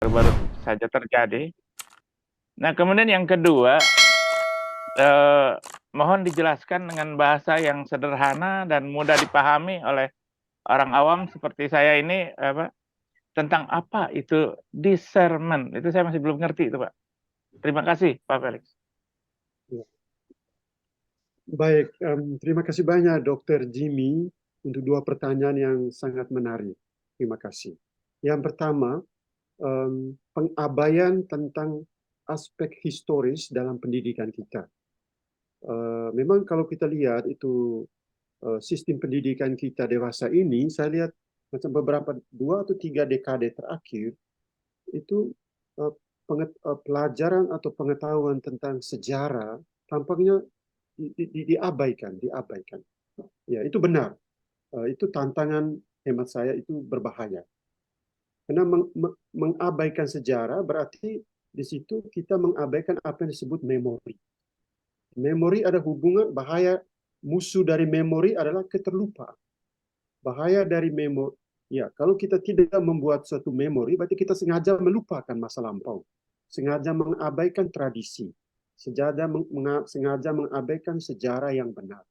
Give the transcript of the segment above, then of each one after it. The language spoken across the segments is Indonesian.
baru saja terjadi. Nah, kemudian yang kedua, mohon dijelaskan dengan bahasa yang sederhana dan mudah dipahami oleh orang awam seperti saya ini, tentang apa itu discernment. Itu saya masih belum ngerti itu, Pak. Terima kasih, Pak Felix. Ya. Baik, terima kasih banyak Dr. Jimmy untuk dua pertanyaan yang sangat menarik. Terima kasih. Yang pertama, pengabaian tentang aspek historis dalam pendidikan kita. Memang kalau kita lihat itu sistem pendidikan kita dewasa ini, saya lihat macam beberapa 2 atau 3 dekade terakhir itu pelajaran atau pengetahuan tentang sejarah tampaknya diabaikan. Ya, itu benar. Itu tantangan hemat saya itu berbahaya. Karena mengabaikan sejarah berarti di situ kita mengabaikan apa yang disebut memori. Memori ada hubungan, bahaya musuh dari memori adalah keterlupaan. Bahaya dari memori, ya kalau kita tidak membuat suatu memori, berarti kita sengaja melupakan masa lampau. Sengaja mengabaikan tradisi. Sengaja mengabaikan sejarah yang benar.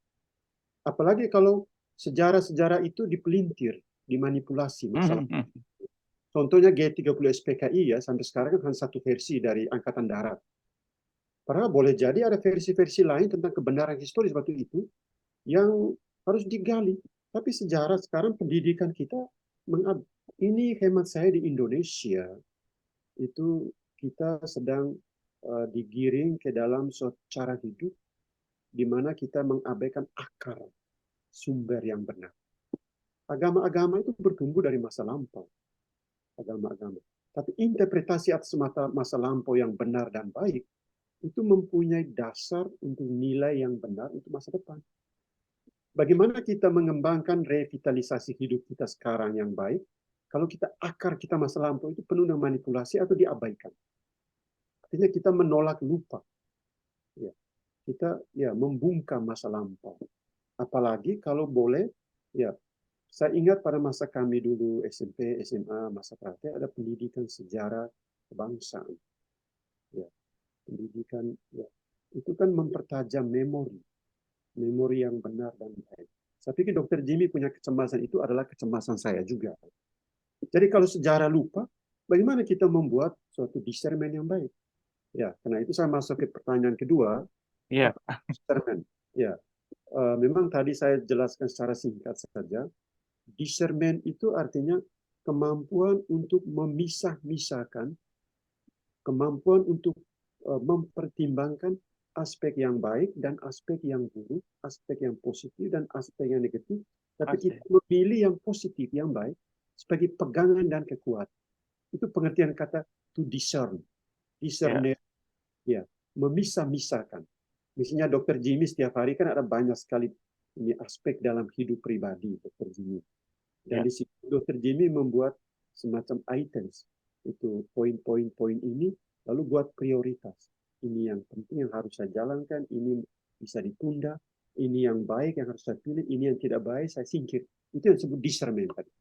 Apalagi kalau sejarah-sejarah itu dipelintir, dimanipulasi masalah. Contohnya G30 SPKI ya, sampai sekarang kan hanya satu versi dari Angkatan Darat. Padahal boleh jadi ada versi-versi lain tentang kebenaran historis waktu itu yang harus digali. Tapi sejarah sekarang pendidikan kita, ini hemat saya di Indonesia, itu kita sedang digiring ke dalam suatu cara hidup di mana kita mengabaikan akar sumber yang benar. Agama-agama itu bertumbuh dari masa lampau. Agama-agama. Tapi interpretasi atas masa lampau yang benar dan baik itu mempunyai dasar untuk nilai yang benar untuk masa depan. Bagaimana kita mengembangkan revitalisasi hidup kita sekarang yang baik kalau akar kita masa lampau itu penuh dengan manipulasi atau diabaikan. Artinya kita menolak lupa. Ya, kita membungkam masa lampau. Apalagi kalau boleh, ya saya ingat pada masa kami dulu SMP, SMA, masa praktek ada pendidikan sejarah kebangsaan. Ya, pendidikan itu kan mempertajam memori yang benar dan baik. Saya pikir Dr. Jimmy punya kecemasan itu adalah kecemasan saya juga. Jadi kalau sejarah lupa, bagaimana kita membuat suatu discernment yang baik? Ya, karena itu saya masuk ke pertanyaan kedua. Iya. Discernment. Ya, memang tadi saya jelaskan secara singkat saja. Discernment itu artinya kemampuan untuk memisah-misahkan, kemampuan untuk mempertimbangkan aspek yang baik dan aspek yang buruk, aspek yang positif dan aspek yang negatif. Tapi kita memilih yang positif, yang baik sebagai pegangan dan kekuatan. Itu pengertian kata to discern. Discerner, ya, memisah-misahkan. Misalnya Dr. Jimmy setiap hari kan ada banyak sekali ini aspek dalam hidup pribadi Dr. Jimmy. Dan di situ Dr. Jimmy membuat semacam items. Itu poin-poin ini, lalu buat prioritas. Ini yang penting yang harus saya jalankan, ini bisa ditunda, ini yang baik yang harus saya pilih, ini yang tidak baik saya singkir. Itu yang disebut discernment tadi.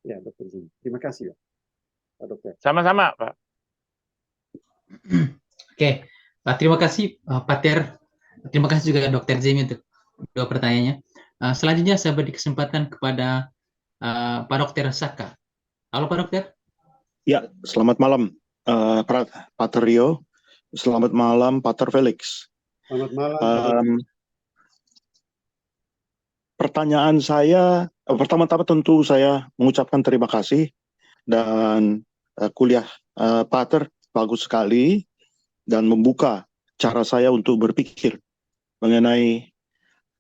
Ya, Dr. Jimmy. Terima kasih, Pak Dokter. Sama-sama, Pak. Oke, terima kasih Pak Ter. Terima kasih juga Dr. Jimmy untuk dua pertanyaannya. Selanjutnya saya beri kesempatan kepada Pak Dr. Saka. Halo Pak Dokter. Ya, selamat malam Pak Rio. Selamat malam Pak Felix. Selamat malam. Pertanyaan saya, pertama-tama tentu saya mengucapkan terima kasih dan kuliah Pak bagus sekali dan membuka cara saya untuk berpikir mengenai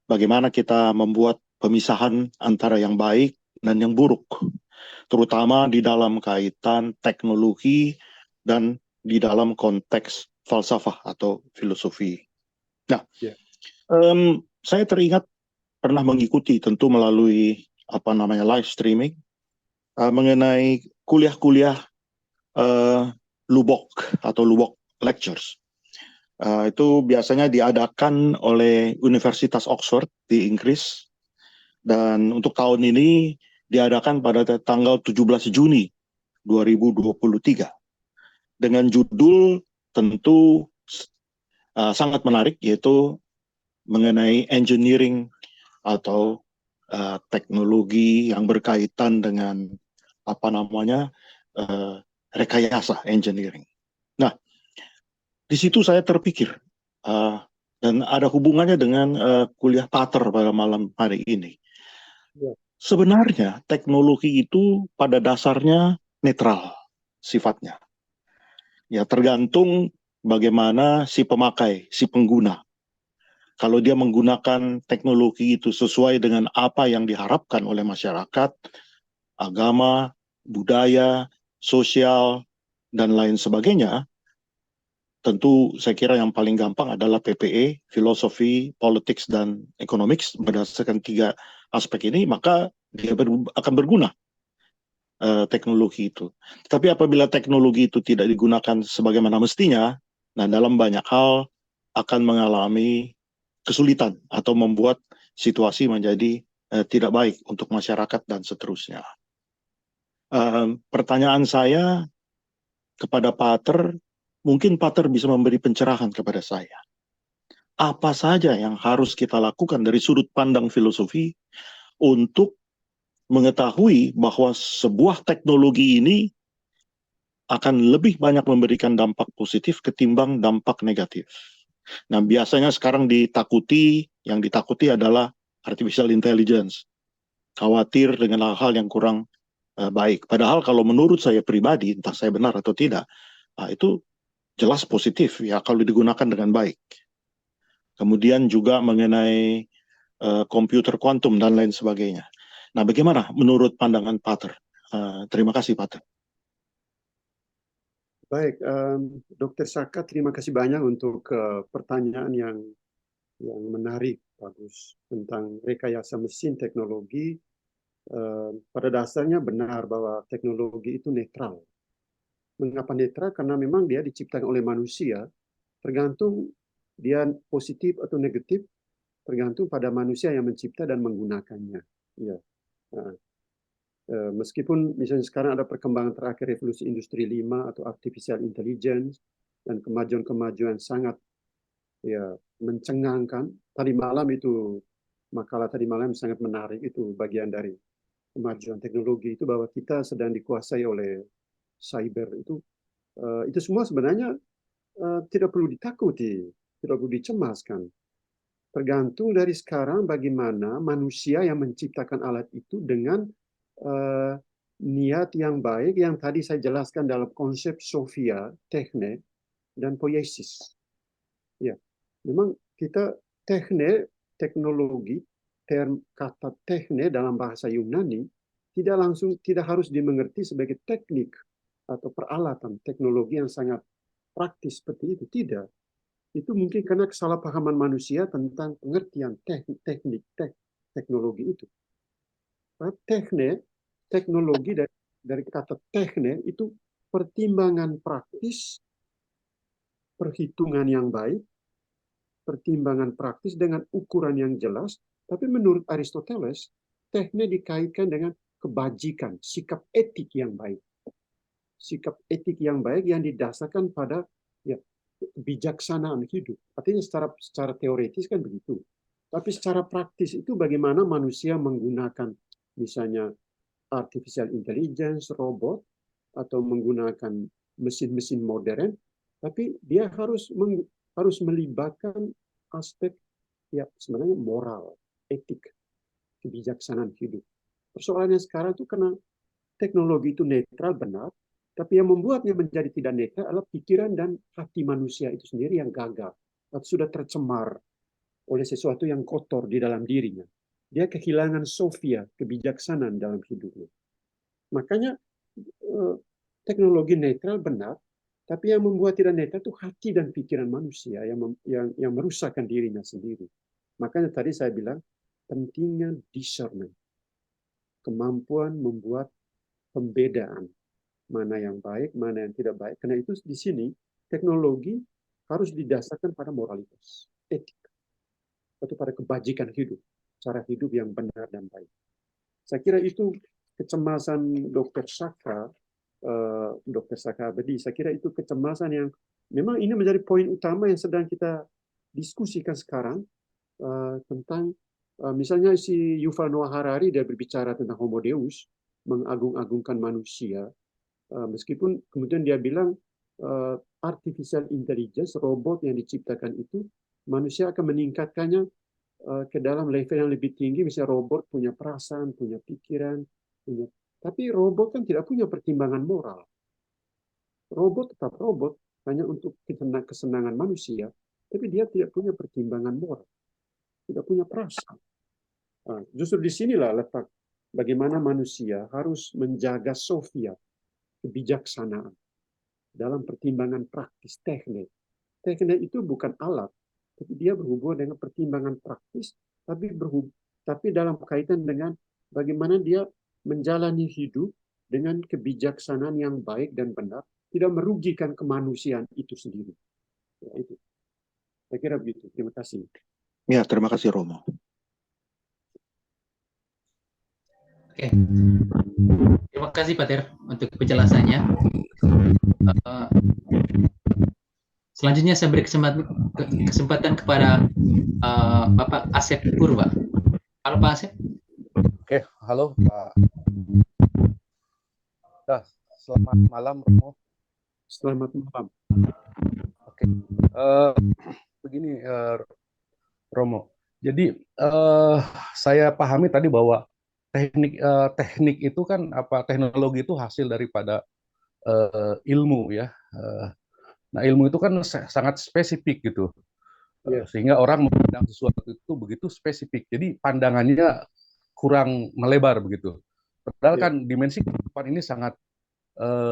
bagaimana kita membuat pemisahan antara yang baik dan yang buruk, terutama di dalam kaitan teknologi dan di dalam konteks falsafah atau filosofi. Nah, saya teringat pernah mengikuti tentu melalui live streaming mengenai kuliah-kuliah Lubbock atau Lubbock Lectures. Itu biasanya diadakan oleh Universitas Oxford di Inggris, dan untuk tahun ini diadakan pada tanggal 17 Juni 2023. dengan judul tentu sangat menarik, yaitu mengenai engineering atau teknologi yang berkaitan dengan apa namanya rekayasa engineering. Nah, di situ saya terpikir dan ada hubungannya dengan kuliah Pater pada malam hari ini. Ya. Sebenarnya teknologi itu pada dasarnya netral sifatnya. Ya, tergantung bagaimana si pemakai, si pengguna. Kalau dia menggunakan teknologi itu sesuai dengan apa yang diharapkan oleh masyarakat, agama, budaya, sosial, dan lain sebagainya, tentu saya kira yang paling gampang adalah PPE, filosofi, politics, dan economics. Berdasarkan 3 aspek ini, maka dia akan berguna teknologi itu. Tapi apabila teknologi itu tidak digunakan sebagaimana mestinya, nah dalam banyak hal akan mengalami kesulitan atau membuat situasi menjadi tidak baik untuk masyarakat dan seterusnya. Pertanyaan saya kepada Pater, mungkin Pater bisa memberi pencerahan kepada saya. Apa saja yang harus kita lakukan dari sudut pandang filosofi untuk mengetahui bahwa sebuah teknologi ini akan lebih banyak memberikan dampak positif ketimbang dampak negatif. Nah, biasanya sekarang yang ditakuti adalah artificial intelligence. Khawatir dengan hal-hal yang kurang baik. Padahal kalau menurut saya pribadi, entah saya benar atau tidak, itu jelas positif ya kalau digunakan dengan baik. Kemudian juga mengenai komputer kuantum dan lain sebagainya. Nah, bagaimana menurut pandangan Pater? Terima kasih, Pater. Baik, Dr. Saka, terima kasih banyak untuk pertanyaan yang menarik, bagus, tentang rekayasa mesin teknologi. Pada dasarnya benar bahwa teknologi itu netral. Mengapa netral? Karena memang dia diciptakan oleh manusia, tergantung dia positif atau negatif, tergantung pada manusia yang mencipta dan menggunakannya. Ya. Nah, meskipun misalnya sekarang ada perkembangan terakhir revolusi industri 5 atau artificial intelligence dan kemajuan-kemajuan sangat ya mencengangkan. Tadi malam itu makalah tadi malam sangat menarik, itu bagian dari kemajuan teknologi itu bahwa kita sedang dikuasai oleh cyber itu semua sebenarnya tidak perlu ditakuti, tidak perlu dicemaskan. Tergantung dari sekarang bagaimana manusia yang menciptakan alat itu dengan niat yang baik yang tadi saya jelaskan dalam konsep Sophia, Techne, dan Poiesis. Ya, memang kita teknologi, kata Techne dalam bahasa Yunani tidak harus dimengerti sebagai teknik atau peralatan teknologi yang sangat praktis seperti itu. Tidak. Itu mungkin karena kesalahpahaman manusia tentang pengertian teknologi itu. Teknologi dari kata tekne itu pertimbangan praktis, perhitungan yang baik, pertimbangan praktis dengan ukuran yang jelas. Tapi menurut Aristoteles, tekne dikaitkan dengan kebajikan, sikap etik yang baik. Sikap etik yang baik yang didasarkan pada ya, kebijaksanaan hidup. Artinya secara teoritis kan begitu. Tapi secara praktis itu bagaimana manusia menggunakan misalnya artificial intelligence, robot, atau menggunakan mesin-mesin modern, tapi dia harus melibatkan aspek ya sebenarnya moral, etik, kebijaksanaan hidup. Persoalannya sekarang itu karena teknologi itu netral benar, tapi yang membuatnya menjadi tidak netral adalah pikiran dan hati manusia itu sendiri yang gagal atau sudah tercemar oleh sesuatu yang kotor di dalam dirinya. Dia kehilangan Sophia, kebijaksanaan dalam hidupnya. Makanya teknologi netral benar, tapi yang membuat tidak netral itu hati dan pikiran manusia yang merusakkan dirinya sendiri. Makanya tadi saya bilang pentingnya discernment, kemampuan membuat pembedaan mana yang baik, mana yang tidak baik. Karena itu di sini teknologi harus didasarkan pada moralitas, etik, atau pada kebajikan hidup, cara hidup yang benar dan baik. Saya kira itu kecemasan Dr. Saka Dr. Saka Abadi. Saya kira itu kecemasan yang memang ini menjadi poin utama yang sedang kita diskusikan sekarang, tentang misalnya si Yuval Noah Harari, dia berbicara tentang Homo Deus, mengagung-agungkan manusia, meskipun kemudian dia bilang artificial intelligence, robot yang diciptakan itu, manusia akan meningkatkannya ke dalam level yang lebih tinggi. Misalnya robot punya perasaan, punya pikiran, tapi robot kan tidak punya pertimbangan moral. Robot tetap robot, hanya untuk kesenangan manusia, tapi dia tidak punya pertimbangan moral, tidak punya perasaan. Justru disinilah letak bagaimana manusia harus menjaga sofia, kebijaksanaan, dalam pertimbangan praktis, teknik. Teknik itu bukan alat, tapi dia berhubungan dengan pertimbangan praktis, tapi dalam kaitan dengan bagaimana dia menjalani hidup dengan kebijaksanaan yang baik dan benar, tidak merugikan kemanusiaan itu sendiri. Ya, itu. Saya kira begitu. Terima kasih. Ya, terima kasih Romo. Oke. Terima kasih Pak Ter untuk penjelasannya. Selanjutnya saya beri kesempatan kepada Bapak Asep Purba. Halo Pak Asep. Oke, halo Pak. Selamat malam Romo. Selamat malam. Oke, begini Romo. Jadi saya pahami tadi bahwa teknik itu kan teknologi itu hasil daripada ilmu ya. Nah ilmu itu kan sangat spesifik gitu, sehingga orang memandang sesuatu itu begitu spesifik. Jadi pandangannya kurang melebar begitu. Padahal kan dimensi kehidupan ini sangat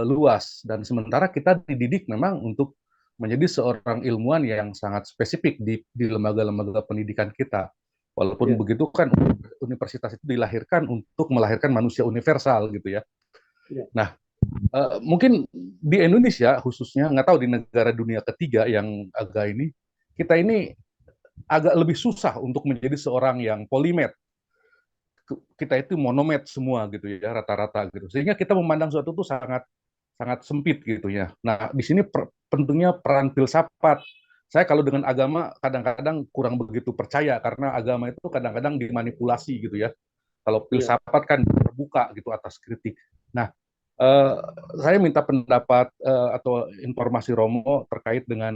luas, dan sementara kita dididik memang untuk menjadi seorang ilmuwan yang sangat spesifik di lembaga-lembaga pendidikan kita. Walaupun begitu kan universitas itu dilahirkan untuk melahirkan manusia universal gitu ya. Nah, mungkin di Indonesia khususnya, nggak tahu di negara dunia ketiga yang agak ini, kita ini agak lebih susah untuk menjadi seorang yang polimet. Kita itu monomet semua gitu ya, rata-rata gitu, sehingga kita memandang sesuatu itu sangat sempit gitu ya. Nah di sini pentingnya peran filsafat. Saya kalau dengan agama kadang-kadang kurang begitu percaya, karena agama itu kadang-kadang dimanipulasi gitu ya. Kalau filsafat kan terbuka gitu atas kritik. Nah saya minta pendapat atau informasi Romo terkait dengan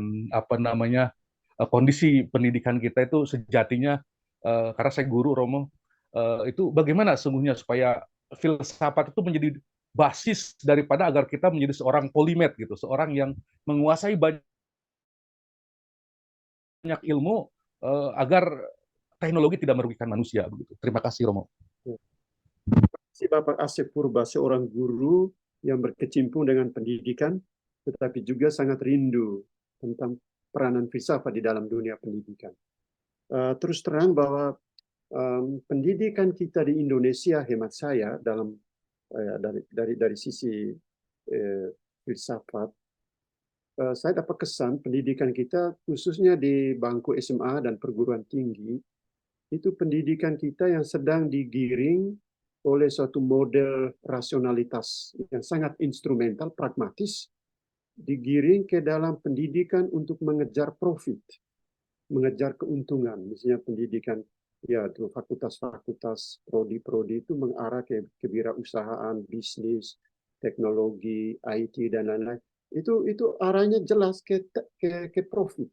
kondisi pendidikan kita itu sejatinya, karena saya guru Romo, itu bagaimana sesungguhnya supaya filsafat itu menjadi basis daripada agar kita menjadi seorang polimet gitu, seorang yang menguasai banyak ilmu, agar teknologi tidak merugikan manusia begitu. Terima kasih Romo. Si Bapak Asep Purba, seorang guru yang berkecimpung dengan pendidikan, tetapi juga sangat rindu tentang peranan filsafat di dalam dunia pendidikan. Terus terang bahwa pendidikan kita di Indonesia, hemat saya, dalam dari sisi filsafat, saya dapat kesan pendidikan kita khususnya di bangku SMA dan perguruan tinggi, itu pendidikan kita yang sedang digiring oleh suatu model rasionalitas yang sangat instrumental, pragmatis, digiring ke dalam pendidikan untuk mengejar profit, mengejar keuntungan. Misalnya pendidikan, ya itu fakultas-fakultas, prodi-prodi itu mengarah ke kewirausahaan, bisnis, teknologi, IT dan lain-lain. Itu arahnya jelas ke profit,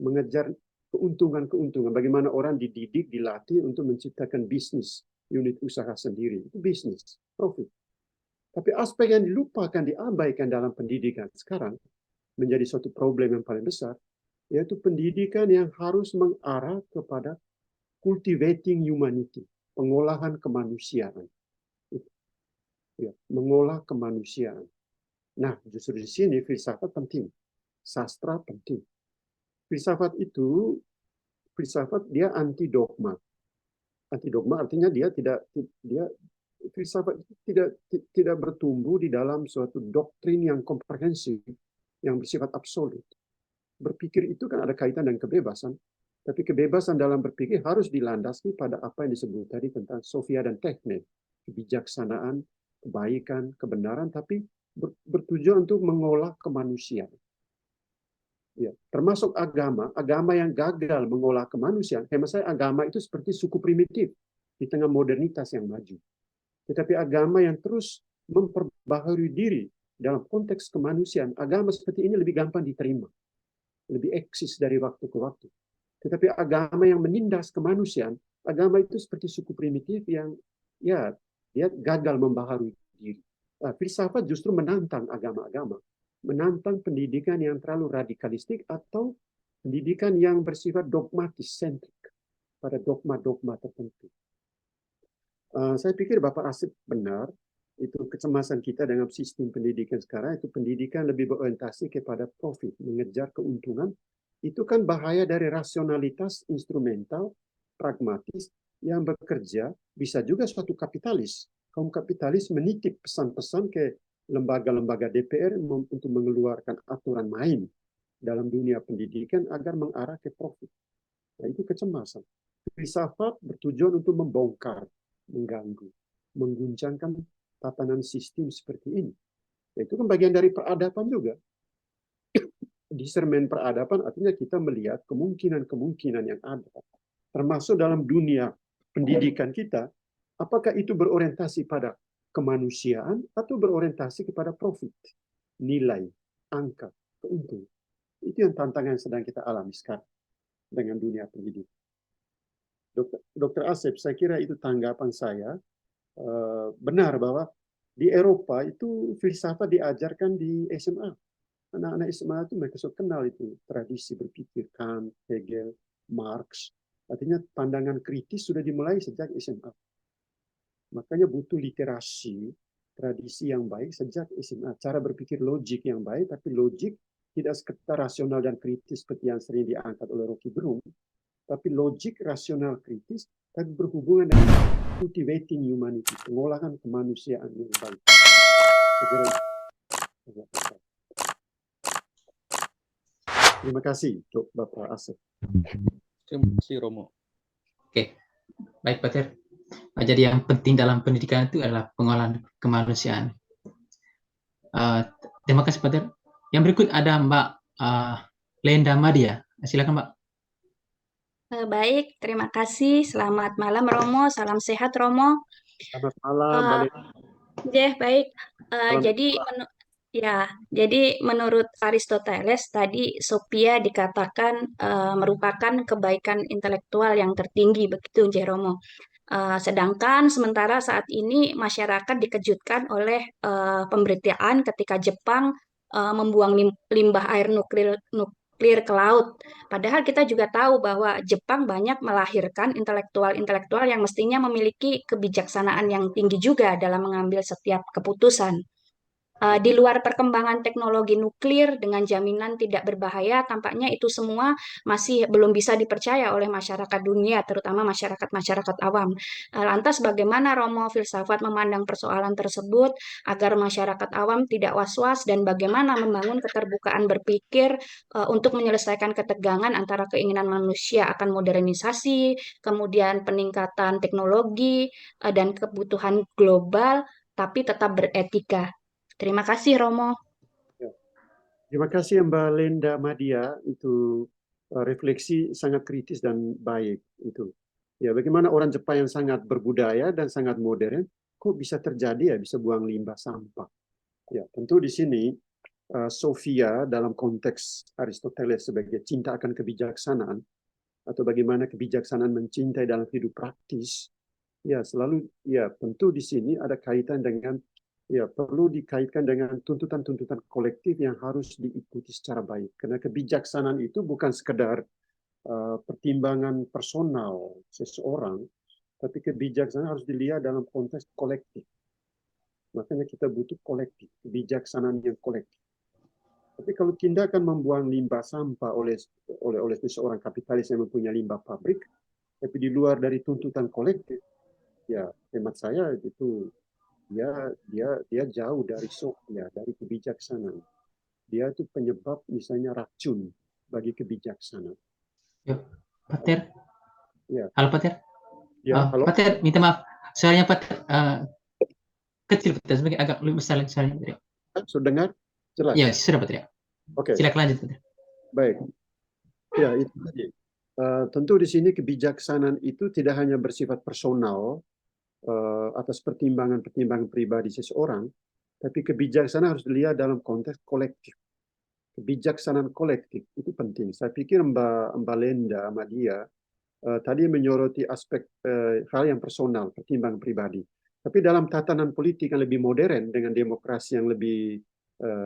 mengejar keuntungan-keuntungan. Bagaimana orang dididik, dilatih untuk menciptakan bisnis, unit usaha sendiri. Itu bisnis, profit. Tapi aspek yang dilupakan, diabaikan dalam pendidikan sekarang menjadi suatu problem yang paling besar, yaitu pendidikan yang harus mengarah kepada cultivating humanity, pengolahan kemanusiaan. Ya, mengolah kemanusiaan. Nah, justru di sini filsafat penting, sastra penting. Filsafat dia anti dogma. Anti dogma artinya filsafat tidak bertumbuh di dalam suatu doktrin yang komprehensif, yang bersifat absolut. Berpikir itu kan ada kaitan dengan kebebasan, tapi kebebasan dalam berpikir harus dilandasi pada apa yang disebut tadi tentang sofia dan teknik, kebijaksanaan, kebaikan, kebenaran, tapi bertujuan untuk mengolah kemanusiaan. Ya, termasuk agama yang gagal mengolah kemanusiaan. Hemat saya, agama itu seperti suku primitif di tengah modernitas yang maju. Tetapi agama yang terus memperbaharui diri dalam konteks kemanusiaan, agama seperti ini lebih gampang diterima, lebih eksis dari waktu ke waktu. Tetapi agama yang menindas kemanusiaan, agama itu seperti suku primitif yang ya dia gagal membaharui diri. Filsafat justru menantang agama-agama, menantang pendidikan yang terlalu radikalistik atau pendidikan yang bersifat dogmatis, sentrik pada dogma-dogma tertentu. Saya pikir Bapak Asep benar, itu kecemasan kita dengan sistem pendidikan sekarang, itu pendidikan lebih berorientasi kepada profit, mengejar keuntungan. Itu kan bahaya dari rasionalitas instrumental, pragmatis, yang bekerja, bisa juga suatu kapitalis. Kaum kapitalis menitip pesan-pesan ke lembaga-lembaga DPR untuk mengeluarkan aturan main dalam dunia pendidikan agar mengarah ke profit. Nah, itu kecemasan. Filsafat bertujuan untuk membongkar, mengganggu, mengguncangkan tatanan sistem seperti ini. Nah, itu kan bagian dari peradaban juga. Discernment peradaban artinya kita melihat kemungkinan-kemungkinan yang ada. Termasuk dalam dunia pendidikan kita, apakah itu berorientasi pada kemanusiaan atau berorientasi kepada profit, nilai, angka, keuntungan. Itu yang tantangan yang sedang kita alami sekarang dengan dunia pendidikan. Dr. Asep, saya kira itu tanggapan saya. Benar bahwa di Eropa itu filsafat diajarkan di SMA. Anak-anak SMA itu mereka sudah kenal itu tradisi berpikir Kant, Hegel, Marx. Artinya pandangan kritis sudah dimulai sejak SMA. Makanya butuh literasi, tradisi yang baik sejak SMA. Cara berpikir logik yang baik, tapi logik tidak sekedar rasional dan kritis seperti yang sering diangkat oleh Rocky Gerung, tapi logik rasional kritis, tapi berhubungan dengan cultivating humanity, pengolahan kemanusiaan yang baik. Terima kasih, Bapak Asep. Terima kasih, Romo. Oke, baik Pak Ter. Jadi yang penting dalam pendidikan itu adalah pengolahan kemanusiaan. Terima kasih Pak Ter. Yang berikut ada Mbak Lenda Madia. Silakan Mbak. Baik, terima kasih. Selamat malam Romo, salam sehat Romo. Selamat malam, Baik. Jadi menurut Aristoteles tadi Sophia dikatakan merupakan kebaikan intelektual yang tertinggi, begitu Romo. Sedangkan sementara saat ini masyarakat dikejutkan oleh pemberitaan ketika Jepang membuang limbah air nuklir ke laut. Padahal kita juga tahu bahwa Jepang banyak melahirkan intelektual-intelektual yang mestinya memiliki kebijaksanaan yang tinggi juga dalam mengambil setiap keputusan. Di luar perkembangan teknologi nuklir dengan jaminan tidak berbahaya, tampaknya itu semua masih belum bisa dipercaya oleh masyarakat dunia, terutama masyarakat-masyarakat awam. Lantas bagaimana Romo filsafat memandang persoalan tersebut agar masyarakat awam tidak was-was, dan bagaimana membangun keterbukaan berpikir untuk menyelesaikan ketegangan antara keinginan manusia akan modernisasi, kemudian peningkatan teknologi, dan kebutuhan global, tapi tetap beretika. Terima kasih, Romo. Terima kasih Mbak Lenda Madia, itu refleksi sangat kritis dan baik itu. Ya, bagaimana orang Jepang yang sangat berbudaya dan sangat modern, kok bisa terjadi ya, bisa buang limbah sampah. Ya, tentu di sini Sophia dalam konteks Aristoteles sebagai cinta akan kebijaksanaan, atau bagaimana kebijaksanaan mencintai dalam hidup praktis, ya selalu, ya tentu di sini ada kaitan dengan, ya perlu dikaitkan dengan tuntutan-tuntutan kolektif yang harus diikuti secara baik. Karena kebijaksanaan itu bukan sekedar pertimbangan personal seseorang, tapi kebijaksanaan harus dilihat dalam konteks kolektif. Makanya kita butuh kolektif, kebijaksanaan yang kolektif. Tapi kalau tindakan membuang limbah sampah oleh seseorang kapitalis yang mempunyai limbah pabrik, tapi di luar dari tuntutan kolektif, ya hemat saya itu dia jauh dari dari kebijaksanaan. Dia itu penyebab misalnya racun bagi kebijaksanaan. Ya, Pak Ter. Ya. Halo Pak Ter. Ya, halo. Pak Ter, minta maaf. Suaranya Pak Ter kecil, Pak Ter, sebagai agak lebih besar suaranya. Sudah dengar? Jelas? Ya, sudah Pak Tri. Oke, Silakan lanjut Pak Tri. baik. Ya, itu tadi. Tentu di sini kebijaksanaan itu tidak hanya bersifat personal atas pertimbangan-pertimbangan pribadi seseorang, tapi kebijaksanaan harus dilihat dalam konteks kolektif. Kebijaksanaan kolektif itu penting. Saya pikir Mbak Lenda sama dia tadi menyoroti aspek hal yang personal, pertimbangan pribadi. Tapi dalam tatanan politik yang lebih modern dengan demokrasi yang lebih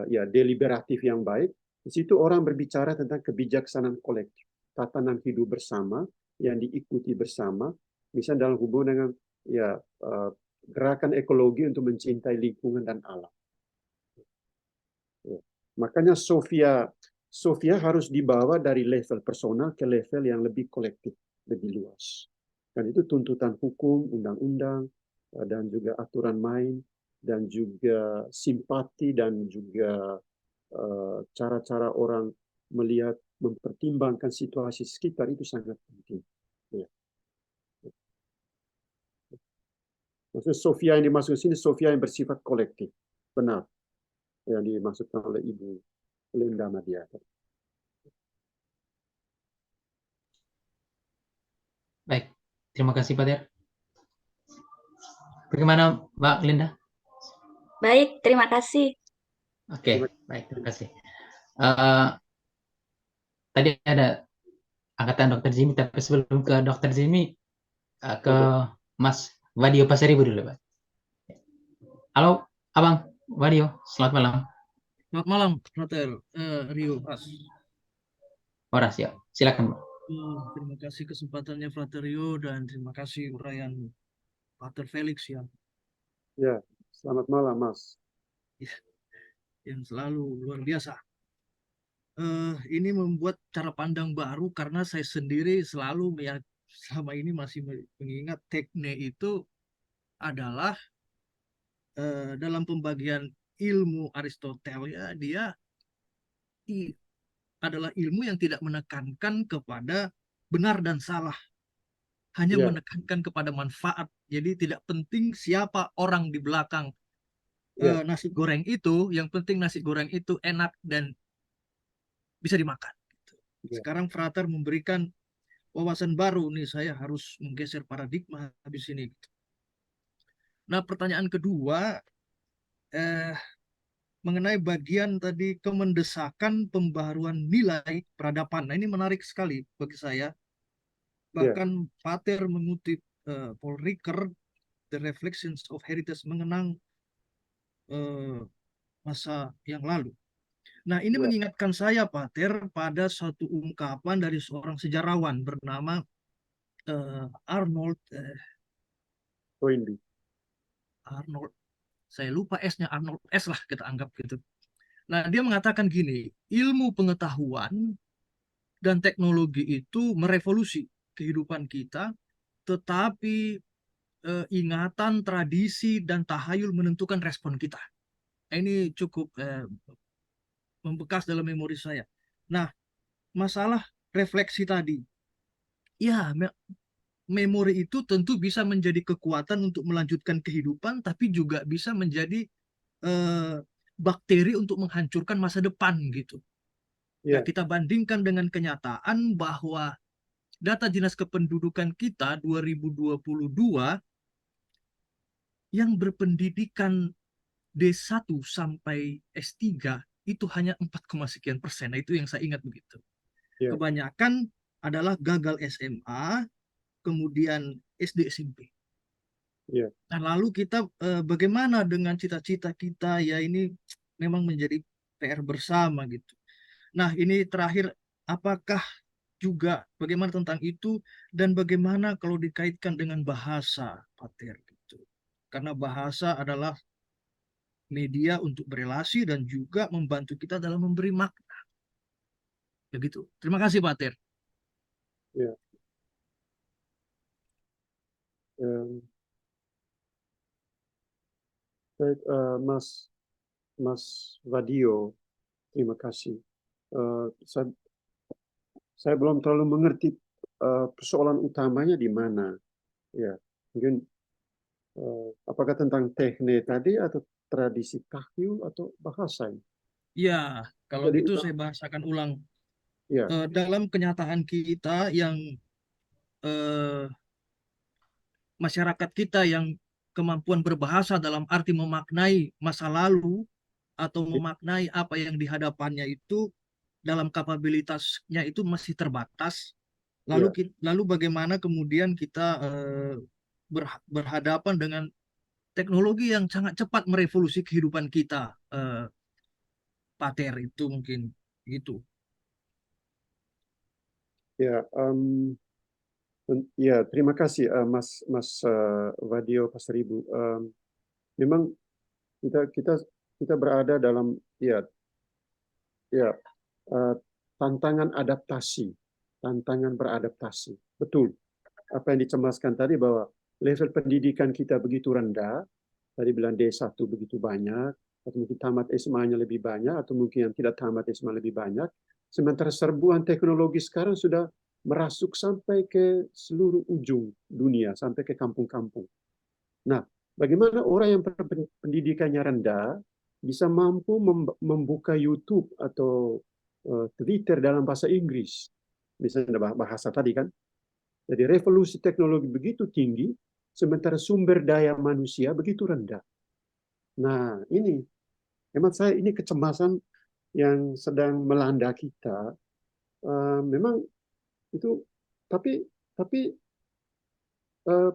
ya deliberatif yang baik, di situ orang berbicara tentang kebijaksanaan kolektif, tatanan hidup bersama yang diikuti bersama, misalnya dalam hubungan dengan ya gerakan ekologi untuk mencintai lingkungan dan alam. Ya. Makanya Sofia harus dibawa dari level personal ke level yang lebih kolektif, lebih luas. Dan itu tuntutan hukum, undang-undang, dan juga aturan main, dan juga simpati, dan juga cara-cara orang melihat, mempertimbangkan situasi sekitar itu sangat penting. Ya. Maksudnya Sofia yang dimaksud sini, Sofia yang bersifat kolektif. Benar. Yang dimaksudkan oleh Ibu Linda Nadia. Baik, terima kasih Pak Tri. Bagaimana Mbak Linda? Baik, terima kasih. Oke, baik, terima kasih. Tadi ada angkatan Dr. Jimmy, tapi sebelum ke Dr. Jimmy, ke Mas Wadio Pasaribu dulu, Pak. Halo, Abang Wadio, selamat malam. Selamat malam, Frater Rio As. Horas, ya. Silakan, Pak. Terima kasih kesempatannya Frater Rio dan terima kasih uraian Frater Felix ya. Ya, selamat malam, Mas. Yang selalu luar biasa. Ini membuat cara pandang baru karena saya sendiri selalu selama ini masih mengingat tekne itu adalah dalam pembagian ilmu Aristoteles ya, dia adalah ilmu yang tidak menekankan kepada benar dan salah, hanya menekankan kepada manfaat. Jadi tidak penting siapa orang di belakang nasi goreng itu, yang penting nasi goreng itu enak dan bisa dimakan. Sekarang Frater memberikan wawasan baru nih, saya harus menggeser paradigma habis ini. Nah, pertanyaan kedua mengenai bagian tadi kemendesakan pembaharuan nilai peradaban. Nah, ini menarik sekali bagi saya. Bahkan Pater mengutip Paul Ricoeur, The Reflections of Heritage, mengenang masa yang lalu. Nah, ini mengingatkan saya, Pater, pada suatu ungkapan dari seorang sejarawan bernama Arnold saya lupa S-nya, Arnold S lah kita anggap gitu. Nah, dia mengatakan gini, ilmu pengetahuan dan teknologi itu merevolusi kehidupan kita, tetapi ingatan, tradisi, dan tahayul menentukan respon kita. Ini cukup membekas dalam memori saya. Nah, masalah refleksi tadi, ya memori itu tentu bisa menjadi kekuatan untuk melanjutkan kehidupan, tapi juga bisa menjadi bakteri untuk menghancurkan masa depan gitu. Nah, kita bandingkan dengan kenyataan bahwa data dinas kependudukan kita 2022 yang berpendidikan D1 sampai S3 itu hanya 4,sekian%. Nah, itu yang saya ingat begitu. Kebanyakan adalah gagal SMA, kemudian SD SMP. Nah, lalu kita bagaimana dengan cita-cita kita, ya ini memang menjadi PR bersama gitu. Nah, ini terakhir, apakah juga bagaimana tentang itu dan bagaimana kalau dikaitkan dengan bahasa, Pater gitu. Karena bahasa adalah media untuk berelasi dan juga membantu kita dalam memberi makna. Begitu. Terima kasih, Pater. Ya. Baik, Mas Wadio, terima kasih. Saya belum terlalu mengerti persoalan utamanya di mana. Ya, mungkin apakah tentang teknik tadi atau tradisi tahyul atau bahasa ini. Ya, kalau Jadi gitu saya bahasakan ulang. ya, Dalam kenyataan kita yang eh, masyarakat kita yang kemampuan berbahasa dalam arti memaknai masa lalu atau memaknai apa yang di hadapannya itu dalam kapabilitasnya itu masih terbatas. ya, Lalu bagaimana kemudian kita berhadapan dengan teknologi yang sangat cepat merevolusi kehidupan kita, Pater, itu mungkin gitu. ya. Ya, terima kasih Mas Vadio Pasaribu. Memang kita berada dalam ya tantangan adaptasi, tantangan beradaptasi. Betul. Apa yang dicemaskan tadi bahwa level pendidikan kita begitu rendah, tadi bilang D1 begitu banyak, atau mungkin tamat SMA-nya lebih banyak, atau mungkin yang tidak tamat SMA lebih banyak. Sementara serbuan teknologi sekarang sudah merasuk sampai ke seluruh ujung dunia, sampai ke kampung-kampung. Nah, bagaimana orang yang pendidikannya rendah bisa mampu membuka YouTube atau Twitter dalam bahasa Inggris, misalnya bahasa tadi kan. Jadi revolusi teknologi begitu tinggi, sementara sumber daya manusia begitu rendah. Nah, ini hemat saya ini kecemasan yang sedang melanda kita. Memang itu, tapi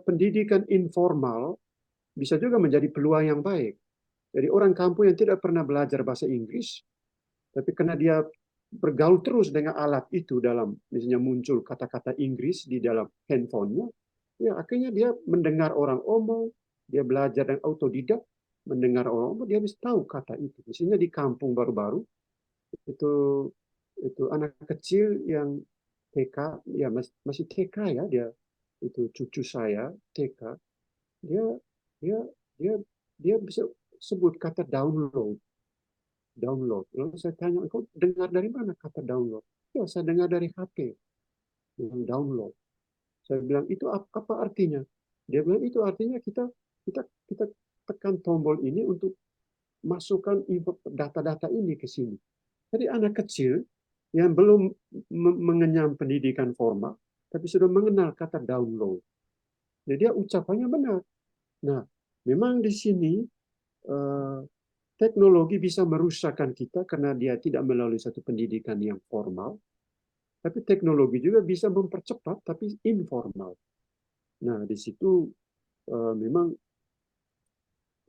pendidikan informal bisa juga menjadi peluang yang baik. Jadi orang kampung yang tidak pernah belajar bahasa Inggris, tapi karena dia bergaul terus dengan alat itu dalam, misalnya muncul kata-kata Inggris di dalam handphonenya, ya akhirnya dia mendengar orang omong, dia belajar dengan autodidak, mendengar orang omong, dia bisa tahu kata itu. Misalnya di kampung baru-baru, itu anak kecil yang TK, ya masih TK ya, dia itu cucu saya TK, dia dia dia dia bisa sebut kata download. Lalu saya tanya, kau dengar dari mana kata download? Ya, saya dengar dari HP. Yang download. Saya bilang, itu apa artinya? Dia bilang, itu artinya kita tekan tombol ini untuk masukkan data-data ini ke sini. Jadi anak kecil yang belum mengenyam pendidikan formal, tapi sudah mengenal kata download. Jadi dia ucapannya benar. Nah, memang di sini teknologi bisa merusakkan kita karena dia tidak melalui satu pendidikan yang formal, tapi teknologi juga bisa mempercepat, tapi informal. Nah, di situ memang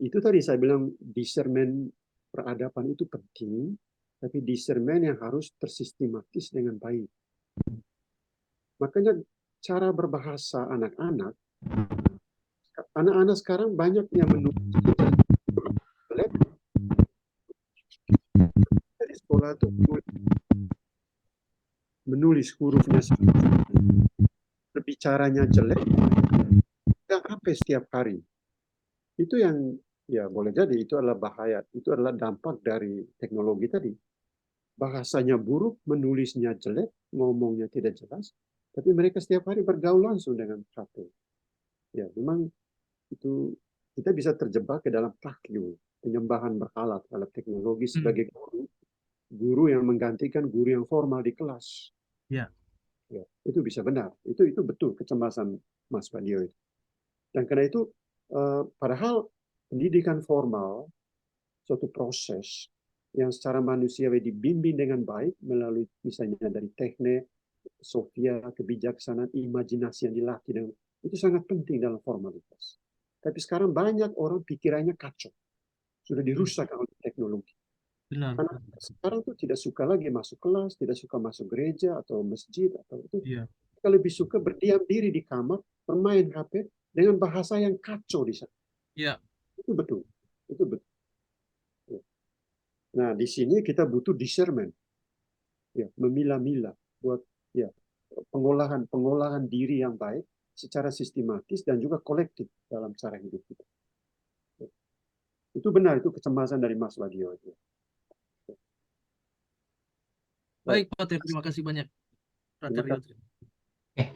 itu tadi saya bilang discernment peradaban itu penting, tapi discernment yang harus tersistematis dengan baik. Makanya cara berbahasa anak-anak sekarang banyak yang menulis dari sekolah itu menulis hurufnya, berbicaranya jelek, dan apa setiap hari. Itu yang ya boleh jadi itu adalah bahaya, itu adalah dampak dari teknologi tadi. Bahasanya buruk, menulisnya jelek, ngomongnya tidak jelas, tapi mereka setiap hari bergaul langsung dengan HP. Ya, memang itu kita bisa terjebak ke dalam takyul, penyembahan berhala terhadap teknologi sebagai guru yang menggantikan guru yang formal di kelas. Ya. Ya, itu bisa benar. Itu betul kecemasan Mas Vadio itu. Dan karena itu padahal pendidikan formal suatu proses yang secara manusiawi dibimbing dengan baik melalui misalnya dari teknik, sofia, kebijaksanaan, imajinasi yang dilatih dengan itu sangat penting dalam formalitas. Tapi sekarang banyak orang pikirannya kacau, sudah dirusak oleh teknologi. Benar. Karena sekarang tuh tidak suka lagi masuk kelas, tidak suka masuk gereja atau masjid atau itu. Iya. Kita lebih suka berdiam diri di kamar, bermain HP dengan bahasa yang kacau di sana. Iya. Itu betul. Itu betul. Nah, di sini kita butuh discernment. Ya, memilah-milah buat ya pengolahan diri yang baik secara sistematis dan juga kolektif dalam cara hidup kita. Itu benar, itu kecemasan dari Mas Vadio itu. Baik, Pak, terima kasih banyak. Terima kasih.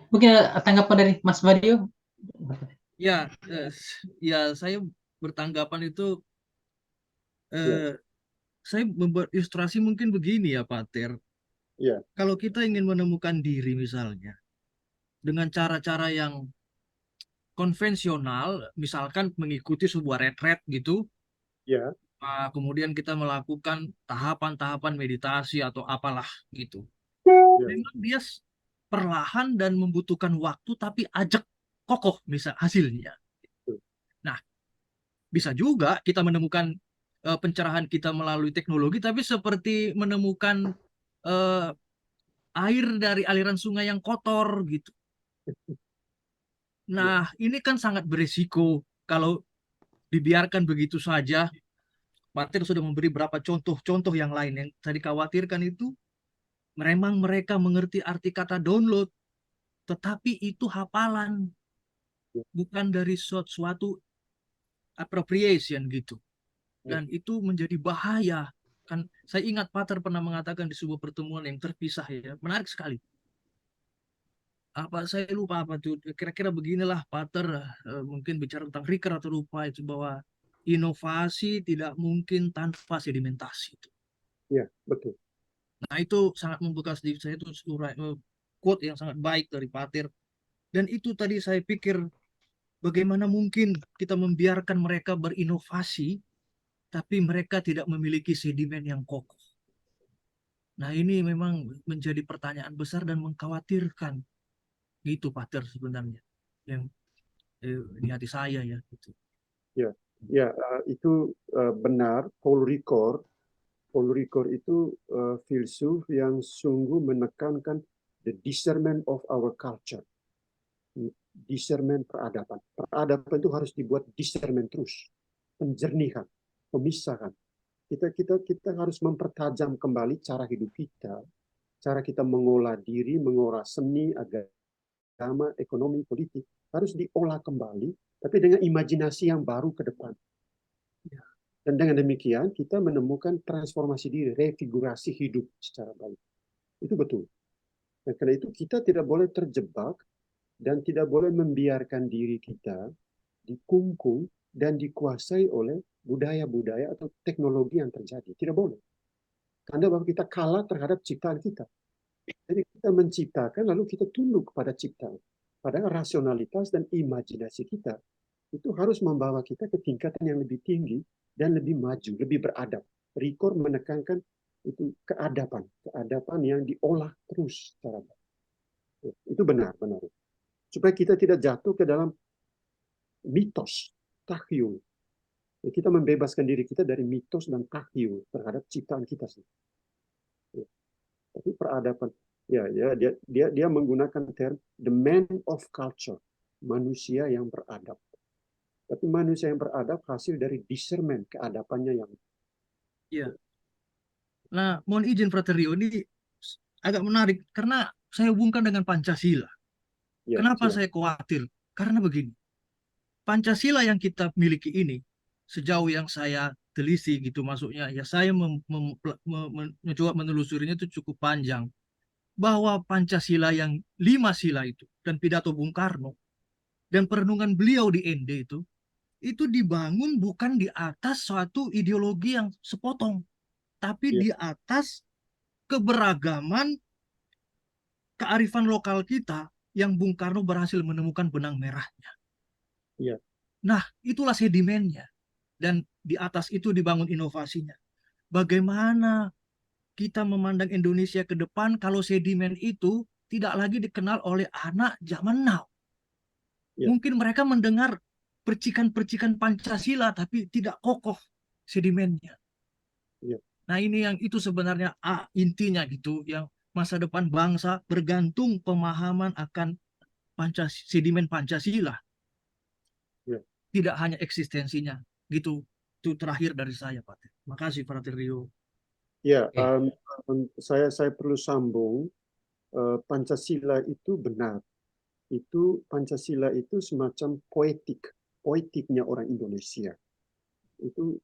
Mungkin tanggapan dari Mas Vadio? Ya, ya, saya bertanggapan itu Eh, saya membuat ilustrasi mungkin begini ya, Pak Ter. Ya, Kalau kita ingin menemukan diri misalnya, dengan cara-cara yang konvensional, misalkan mengikuti sebuah retret gitu, ya, kemudian kita melakukan tahapan-tahapan meditasi atau apalah gitu. ya, Memang dia perlahan dan membutuhkan waktu, tapi ajak kokoh misal hasilnya. Nah, bisa juga kita menemukan pencerahan kita melalui teknologi, tapi seperti menemukan eh, air dari aliran sungai yang kotor gitu. ya, Nah, ini kan sangat berisiko kalau dibiarkan begitu saja. Martin sudah memberi beberapa contoh-contoh yang lain yang saya dikhawatirkan itu memang mereka mengerti arti kata download, tetapi itu hafalan, ya, bukan dari suatu appropriation gitu. ya, Dan itu menjadi bahaya. Kan saya ingat Pater pernah mengatakan di sebuah pertemuan yang terpisah ya, menarik sekali. Apa saya lupa apa tuh, kira-kira beginilah Pater mungkin bicara tentang Riker atau lupa itu bahwa inovasi tidak mungkin tanpa sedimentasi. ya, betul. Nah, itu sangat membekas di saya, itu quote yang sangat baik dari Pater. Dan itu tadi saya pikir bagaimana mungkin kita membiarkan mereka berinovasi tapi mereka tidak memiliki sedimen yang kokoh. Nah, ini memang menjadi pertanyaan besar dan mengkhawatirkan. Gitu, Pater, sebenarnya. Yang di hati saya ya. Gitu. Ya, ya, itu benar. Paul Ricoeur itu filsuf yang sungguh menekankan the discernment of our culture, discernment peradaban. Peradaban itu harus dibuat discernment terus, penjernihan, pemisahan. Kita harus mempertajam kembali cara hidup kita, cara kita mengolah diri, mengolah seni, agama, ekonomi, politik harus diolah kembali, tapi dengan imajinasi yang baru ke depan. Dan dengan demikian kita menemukan transformasi diri, refigurasi hidup secara baik. Itu betul. Dan karena itu kita tidak boleh terjebak dan tidak boleh membiarkan diri kita dikungkung dan dikuasai oleh budaya-budaya atau teknologi yang terjadi. Tidak boleh. Tanda bahwa kita kalah terhadap ciptaan kita. Jadi kita menciptakan lalu kita tunduk kepada ciptaan. Padahal rasionalitas dan imajinasi kita itu harus membawa kita ke tingkatan yang lebih tinggi dan lebih maju, lebih beradab. Ricoeur menekankan itu keadaban yang diolah terus secara baik. Itu benar. Supaya kita tidak jatuh ke dalam mitos, tahyul. Kita membebaskan diri kita dari mitos dan tahyul terhadap ciptaan kita sendiri. Tapi peradaban, dia menggunakan term the man of culture, manusia yang beradab. Tapi manusia yang beradab hasil dari discernment keadabannya yang. Iya. Nah, mohon izin Frater Rio, ini agak menarik karena saya hubungkan dengan Pancasila. Ya, Kenapa siap. saya khawatir? Karena begini, Pancasila yang kita miliki ini, sejauh yang saya teliti gitu masuknya, ya saya mencoba menelusurinya itu cukup panjang. Bahwa Pancasila yang 5 sila itu, dan pidato Bung Karno, dan perenungan beliau di ND itu dibangun bukan di atas suatu ideologi yang sepotong, tapi Ya, di atas keberagaman kearifan lokal kita yang Bung Karno berhasil menemukan benang merahnya. ya, Nah, itulah sedimennya. Dan di atas itu dibangun inovasinya. Bagaimana kita memandang Indonesia ke depan kalau sedimen itu tidak lagi dikenal oleh anak zaman now. ya, Mungkin mereka mendengar percikan-percikan Pancasila tapi tidak kokoh sedimennya. ya, Nah, ini yang itu sebenarnya intinya gitu, yang masa depan bangsa bergantung pemahaman akan sedimen Pancasila, ya. tidak hanya eksistensinya gitu. Itu terakhir dari saya, Pak. Terima kasih, Frater Rio. Ya, Oke. saya perlu sambung. Pancasila itu benar. Pancasila itu semacam poetiknya orang Indonesia. Itu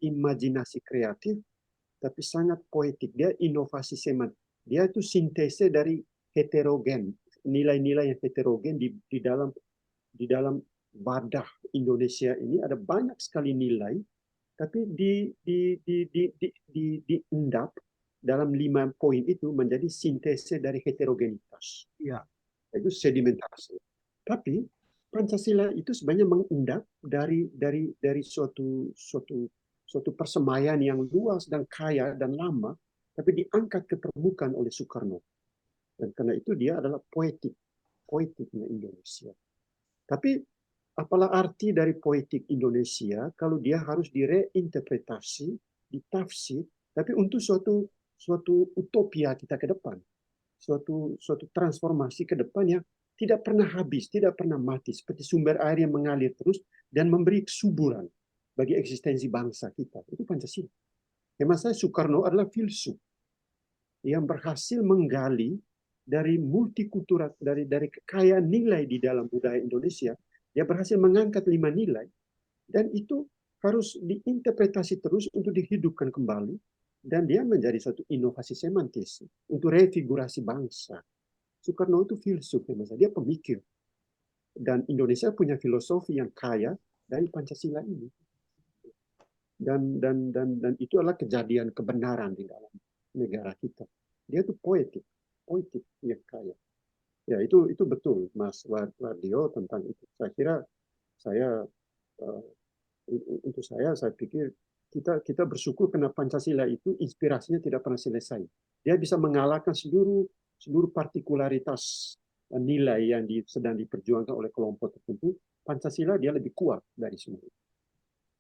imajinasi kreatif, tapi sangat poetik. Dia inovasi semantik. Dia itu sintese dari heterogen, nilai-nilai yang heterogen di dalam wadah Indonesia ini ada banyak sekali nilai tapi diendap dalam 5 poin itu menjadi sintese dari heterogenitas. Ya. Itu sedimentasi. Tapi Pancasila itu sebenarnya mengendap dari suatu persemaian yang luas dan kaya dan lama, tapi diangkat ke permukaan oleh Soekarno. Dan karena itu dia adalah poetiknya Indonesia. Tapi apalah arti dari poetik Indonesia kalau dia harus direinterpretasi, ditafsir, tapi untuk suatu utopia kita ke depan, suatu transformasi ke depan yang tidak pernah habis, tidak pernah mati, seperti sumber air yang mengalir terus dan memberi kesuburan bagi eksistensi bangsa kita. Itu Pancasila. Hemat saya, Soekarno adalah filsuf yang berhasil menggali dari multikultural, dari kekayaan nilai di dalam budaya Indonesia. Dia berhasil mengangkat 5 nilai, dan itu harus diinterpretasi terus untuk dihidupkan kembali, dan dia menjadi suatu inovasi semantis untuk refigurasi bangsa. Soekarno itu filsuf, dia pemikir. Dan Indonesia punya filosofi yang kaya dari Pancasila ini. Dan itu adalah kejadian kebenaran di dalam negara kita. Dia itu poetik yang kaya. Ya, itu betul, Mas Wardio, tentang itu. Saya pikir kita bersyukur karena Pancasila itu inspirasinya tidak pernah selesai. Dia bisa mengalahkan seluruh partikularitas nilai yang sedang diperjuangkan oleh kelompok tertentu. Pancasila dia lebih kuat dari semua.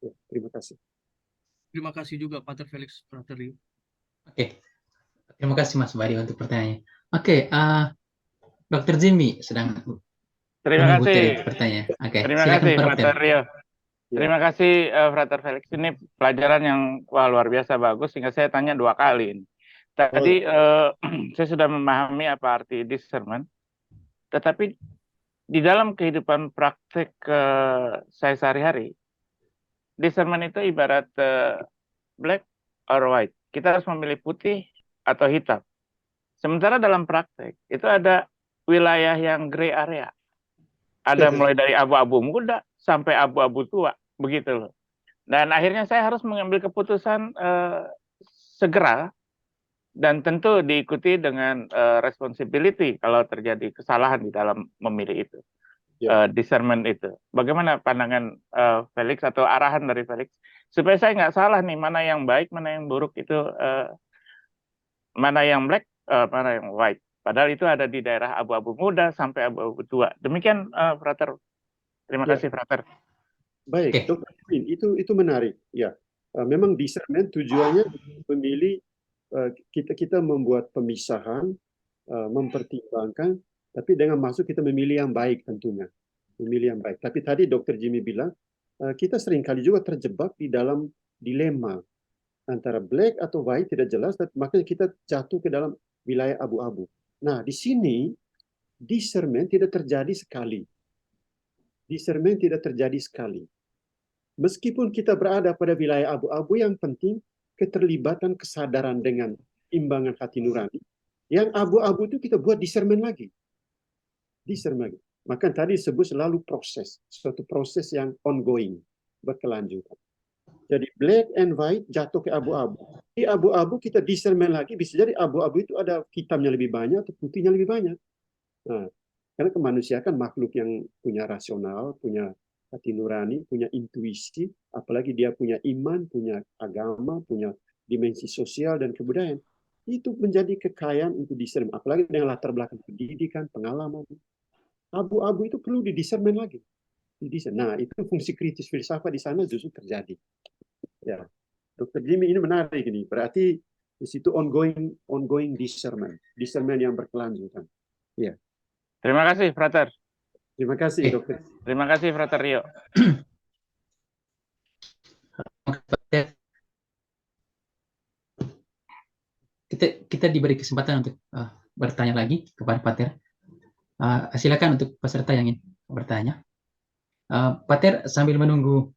Ya, terima kasih. Terima kasih juga Pater Felix Frater Rio. Oke. Terima kasih Mas Bari untuk pertanyaannya. Oke, Dr. Jimmy sedang Terima kasih. Pertanyaan. Oke, terima silakan kasih Frater Rio. Terima kasih Frater Felix. Ini pelajaran yang luar biasa bagus sehingga saya tanya 2 kali. Tadi saya sudah memahami apa arti discernment, tetapi di dalam kehidupan praktik saya sehari-hari, discernment itu ibarat black or white. Kita harus memilih putih atau hitam. Sementara dalam praktek itu ada wilayah yang gray area. Ada mulai dari abu-abu muda sampai abu-abu tua, begitu loh. Dan akhirnya saya harus mengambil keputusan segera, dan tentu diikuti dengan responsibility kalau terjadi kesalahan di dalam memilih itu. Discernment itu. Bagaimana pandangan Felix atau arahan dari Felix supaya saya nggak salah nih, mana yang baik, mana yang buruk itu, mana yang black, mana yang white. Padahal itu ada di daerah abu-abu muda sampai abu-abu tua. Demikian, Frater. Terima kasih, Frater. Baik, Dr. Queen, itu menarik. Ya, memang discernment tujuannya memilih, kita membuat pemisahan, mempertimbangkan, tapi dengan maksud kita memilih yang baik tentunya. Memilih yang baik. Tapi tadi Dr. Jimmy bilang, kita seringkali juga terjebak di dalam dilema antara black atau white, tidak jelas, makanya kita jatuh ke dalam wilayah abu-abu. Nah, di sini discernment tidak terjadi sekali. Discernment tidak terjadi sekali. Meskipun kita berada pada wilayah abu-abu, yang penting keterlibatan kesadaran dengan imbangan hati nurani. Yang abu-abu itu kita buat discernment lagi. Discernment lagi. Maka tadi disebut selalu proses. Suatu proses yang ongoing, berkelanjutan. Jadi black and white jatuh ke abu-abu. Di abu-abu kita discernment lagi. Bisa jadi abu-abu itu ada hitamnya lebih banyak atau putihnya lebih banyak. Nah, karena manusia kan makhluk yang punya rasional, punya hati nurani, punya intuisi, apalagi dia punya iman, punya agama, punya dimensi sosial dan kebudayaan. Itu menjadi kekayaan untuk discernment, apalagi dengan latar belakang pendidikan, pengalaman. Abu-abu itu perlu didiscernment lagi. Nah, itu fungsi kritis filsafat di sana justru terjadi. Ya, Dr. Jimmy ini menarik ini. Berarti di situ ongoing discernment yang berkelanjutan. Ya. Terima kasih, Frater. Terima kasih, Dokter. Terima kasih, Frater Rio. Kita diberi kesempatan untuk bertanya lagi kepada Pater. Silakan untuk peserta yang ingin bertanya. Pater, sambil menunggu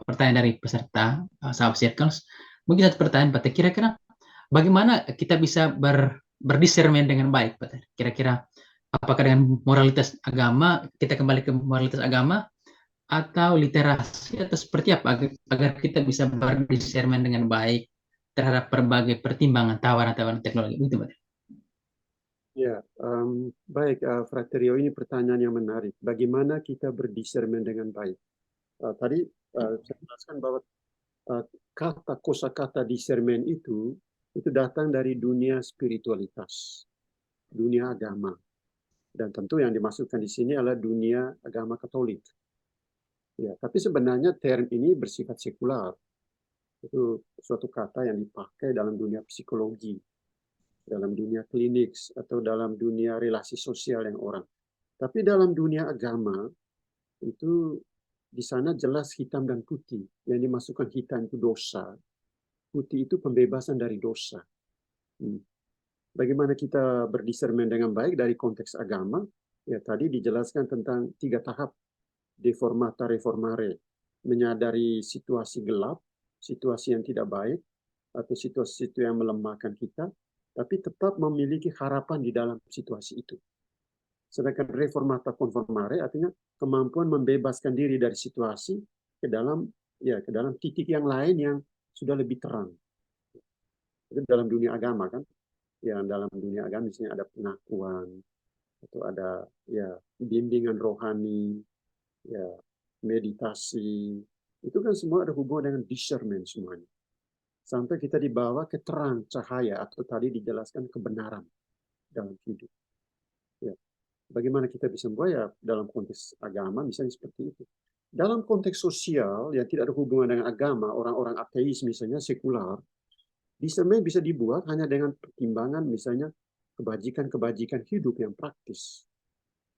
pertanyaan dari peserta sahabat Circles, mungkin satu pertanyaan, Pater. Kira-kira bagaimana kita bisa berdiscernment dengan baik, Pater? Kira-kira apakah dengan moralitas agama, kita kembali ke moralitas agama, atau literasi atau seperti apa agar kita bisa berdiscernment dengan baik terhadap berbagai pertimbangan tawaran-tawaran teknologi itu, Pak? Ya, baik, Fraterio, ini pertanyaan yang menarik. Bagaimana kita berdiscernment dengan baik? Tadi saya jelaskan bahwa kosakata discernment itu datang dari dunia spiritualitas, dunia agama, dan tentu yang dimasukkan di sini adalah dunia agama Katolik. Ya, tapi sebenarnya term ini bersifat sekular. Itu suatu kata yang dipakai dalam dunia psikologi, dalam dunia klinik, atau dalam dunia relasi sosial yang orang. Tapi dalam dunia agama, itu di sana jelas hitam dan putih. Yang dimasukkan hitam itu dosa, putih itu pembebasan dari dosa. Bagaimana kita berdiscernment dengan baik dari konteks agama? Ya, tadi dijelaskan tentang 3 tahap. Deformata reformare, menyadari situasi gelap, situasi yang tidak baik, atau situasi yang melemahkan kita, tapi tetap memiliki harapan di dalam situasi itu. Sedangkan reformata conformare artinya kemampuan membebaskan diri dari situasi ke dalam titik yang lain yang sudah lebih terang. Itu dalam dunia agama kan, yang dalam dunia agama misalnya ada pengakuan atau ada bimbingan rohani, ya meditasi, itu kan semua ada hubungan dengan discernment semuanya. Sampai kita dibawa ke terang cahaya atau tadi dijelaskan kebenaran dalam hidup. Ya. Bagaimana kita bisa membuat ya dalam konteks agama misalnya seperti itu. Dalam konteks sosial yang tidak ada hubungan dengan agama, orang-orang ateis misalnya sekular, discernment bisa dibuat hanya dengan pertimbangan misalnya kebajikan-kebajikan hidup yang praktis.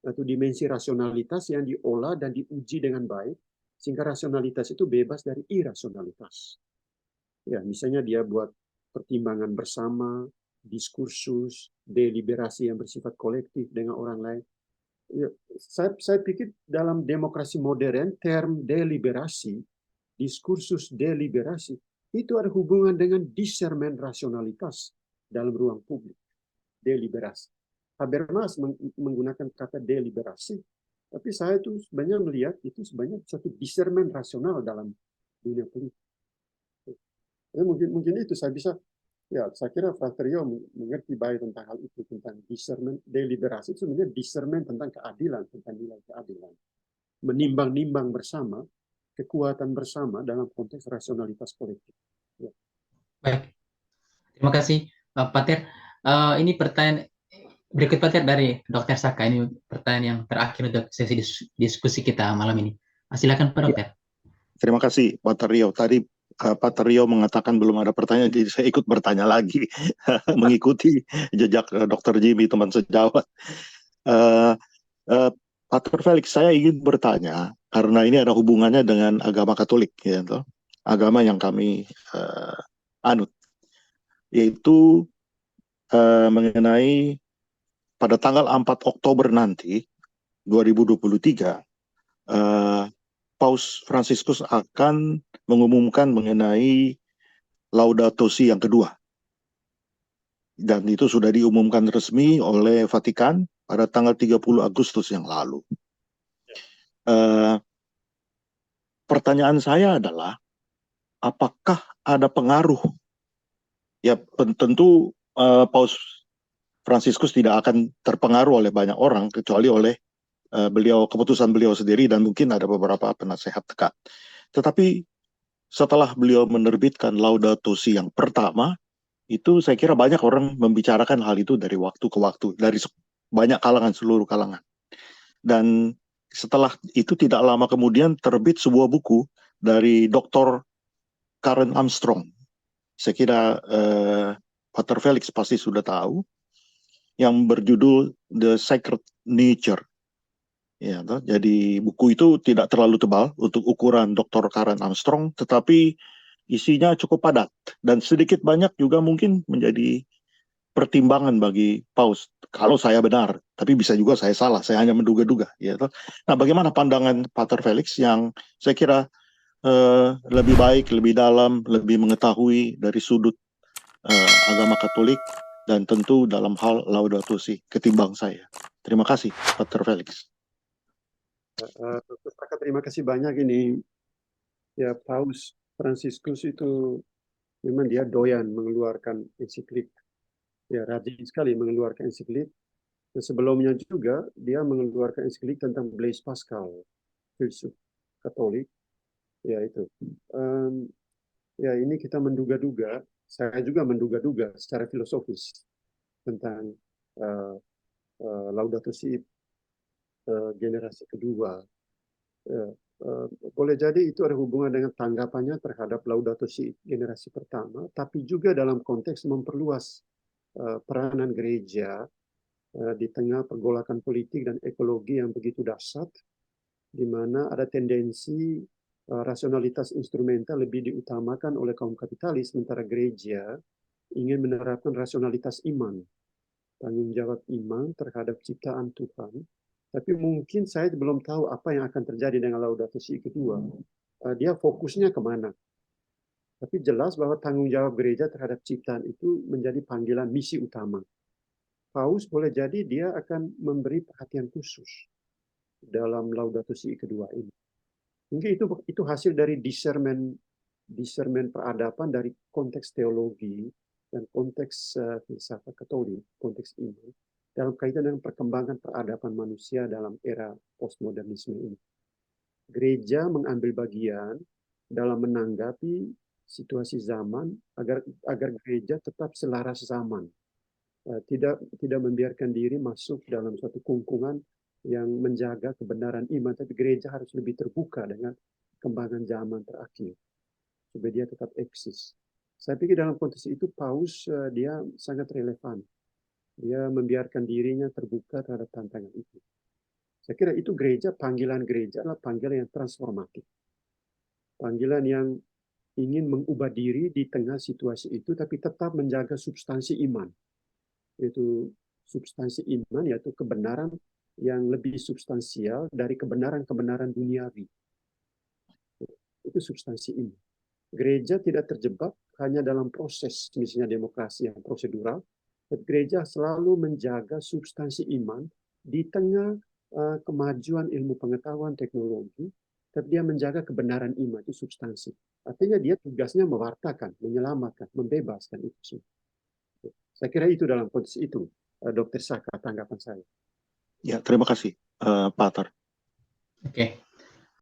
Atau dimensi rasionalitas yang diolah dan diuji dengan baik, sehingga rasionalitas itu bebas dari irasionalitas. Ya, misalnya dia buat pertimbangan bersama, diskursus, deliberasi yang bersifat kolektif dengan orang lain. Ya, saya pikir dalam demokrasi modern, term deliberasi, diskursus deliberasi, itu ada hubungan dengan discernment rasionalitas dalam ruang publik. Deliberasi. Habermas menggunakan kata deliberasi, tapi saya itu sebenarnya melihat itu sebenarnya satu discernment rasional dalam dunia politik. Mungkin itu saya kira Fraterio mengerti baik tentang hal itu, tentang discernment. Deliberasi itu sebenarnya discernment tentang keadilan, tentang nilai keadilan. Menimbang-nimbang bersama, kekuatan bersama dalam konteks rasionalitas politik. Ya. Baik, terima kasih Pak Ter. Ini pertanyaan berikut Pak Ter dari Dr. Saka. Ini pertanyaan yang terakhir untuk sesi diskusi kita malam ini. Silakan Pak Dokter. Terima kasih Pak Terio. Tadi Pak Terio mengatakan belum ada pertanyaan, jadi saya ikut bertanya lagi mengikuti jejak Dr. Jimmy, teman sejawat. Pak Felix, saya ingin bertanya karena ini ada hubungannya dengan agama Katolik, ya, agama yang kami anut, yaitu mengenai pada tanggal 4 Oktober nanti 2023 Paus Fransiskus akan mengumumkan mengenai Laudato Si yang kedua. Dan itu sudah diumumkan resmi oleh Vatikan pada tanggal 30 Agustus yang lalu. Pertanyaan saya adalah, apakah ada pengaruh? Ya tentu Paus Fransiskus tidak akan terpengaruh oleh banyak orang, kecuali oleh keputusan beliau sendiri dan mungkin ada beberapa penasehat dekat. Tetapi setelah beliau menerbitkan Laudato Si yang pertama, itu saya kira banyak orang membicarakan hal itu dari waktu ke waktu, dari banyak kalangan, seluruh kalangan. Dan setelah itu tidak lama kemudian terbit sebuah buku dari Dr. Karen Armstrong. Saya kira Pater Felix pasti sudah tahu, yang berjudul The Sacred Nature. Ya, jadi buku itu tidak terlalu tebal untuk ukuran Dr. Karen Armstrong, tetapi isinya cukup padat dan sedikit banyak juga mungkin menjadi pertimbangan bagi Paus. Kalau saya benar, tapi bisa juga saya salah, saya hanya menduga-duga. Ya, nah, bagaimana pandangan Pater Felix yang saya kira lebih baik, lebih dalam, lebih mengetahui dari sudut agama Katolik dan tentu dalam hal Laudato Si ketimbang saya. Terima kasih, Pater Felix. Dr. Saka, terima kasih banyak ini. Ya, Paus Fransiskus itu memang dia doyan mengeluarkan ensiklik. Ya, rajin sekali mengeluarkan ensiklik. Dan sebelumnya juga dia mengeluarkan ensiklik tentang Blaise Pascal, filsuf Katolik. Ya, itu. Ya, ini kita menduga-duga, saya juga menduga-duga secara filosofis tentang Laudato Si generasi kedua. Boleh jadi itu ada hubungan dengan tanggapannya terhadap Laudato Si generasi pertama, tapi juga dalam konteks memperluas peranan gereja di tengah pergolakan politik dan ekologi yang begitu dahsyat, di mana ada tendensi rasionalitas instrumental lebih diutamakan oleh kaum kapitalis, sementara gereja ingin menerapkan rasionalitas iman, tanggung jawab iman terhadap ciptaan Tuhan. Tapi mungkin saya belum tahu apa yang akan terjadi dengan Laudato Si kedua. Dia fokusnya kemana? Tapi jelas bahwa tanggung jawab gereja terhadap ciptaan itu menjadi panggilan misi utama. Paus boleh jadi dia akan memberi perhatian khusus dalam Laudato Si kedua ini. Mungkin itu hasil dari discernment peradaban dari konteks teologi dan konteks filsafat Katolik, konteks iman, dalam kaitan dengan perkembangan peradaban manusia dalam era postmodernisme ini. Gereja mengambil bagian dalam menanggapi situasi zaman agar gereja tetap selaras zaman, tidak membiarkan diri masuk dalam suatu kungkungan yang menjaga kebenaran iman, tapi gereja harus lebih terbuka dengan perkembangan zaman terakhir supaya dia tetap eksis. Saya pikir dalam konteks itu Paus dia sangat relevan. Dia membiarkan dirinya terbuka terhadap tantangan itu. Saya kira itu panggilan gereja adalah panggilan yang transformatif. Panggilan yang ingin mengubah diri di tengah situasi itu, tapi tetap menjaga substansi iman. Yaitu substansi iman, yaitu kebenaran yang lebih substansial dari kebenaran-kebenaran duniawi. Itu substansi iman. Gereja tidak terjebak hanya dalam proses, misalnya demokrasi yang prosedural, tapi gereja selalu menjaga substansi iman di tengah kemajuan ilmu pengetahuan teknologi, tapi dia menjaga kebenaran iman, itu substansi. Artinya dia tugasnya mewartakan, menyelamatkan, membebaskan itu semua. Saya kira itu dalam konteks itu, Dr. Saka, tanggapan saya. Ya, terima kasih, Pak Atar. Oke.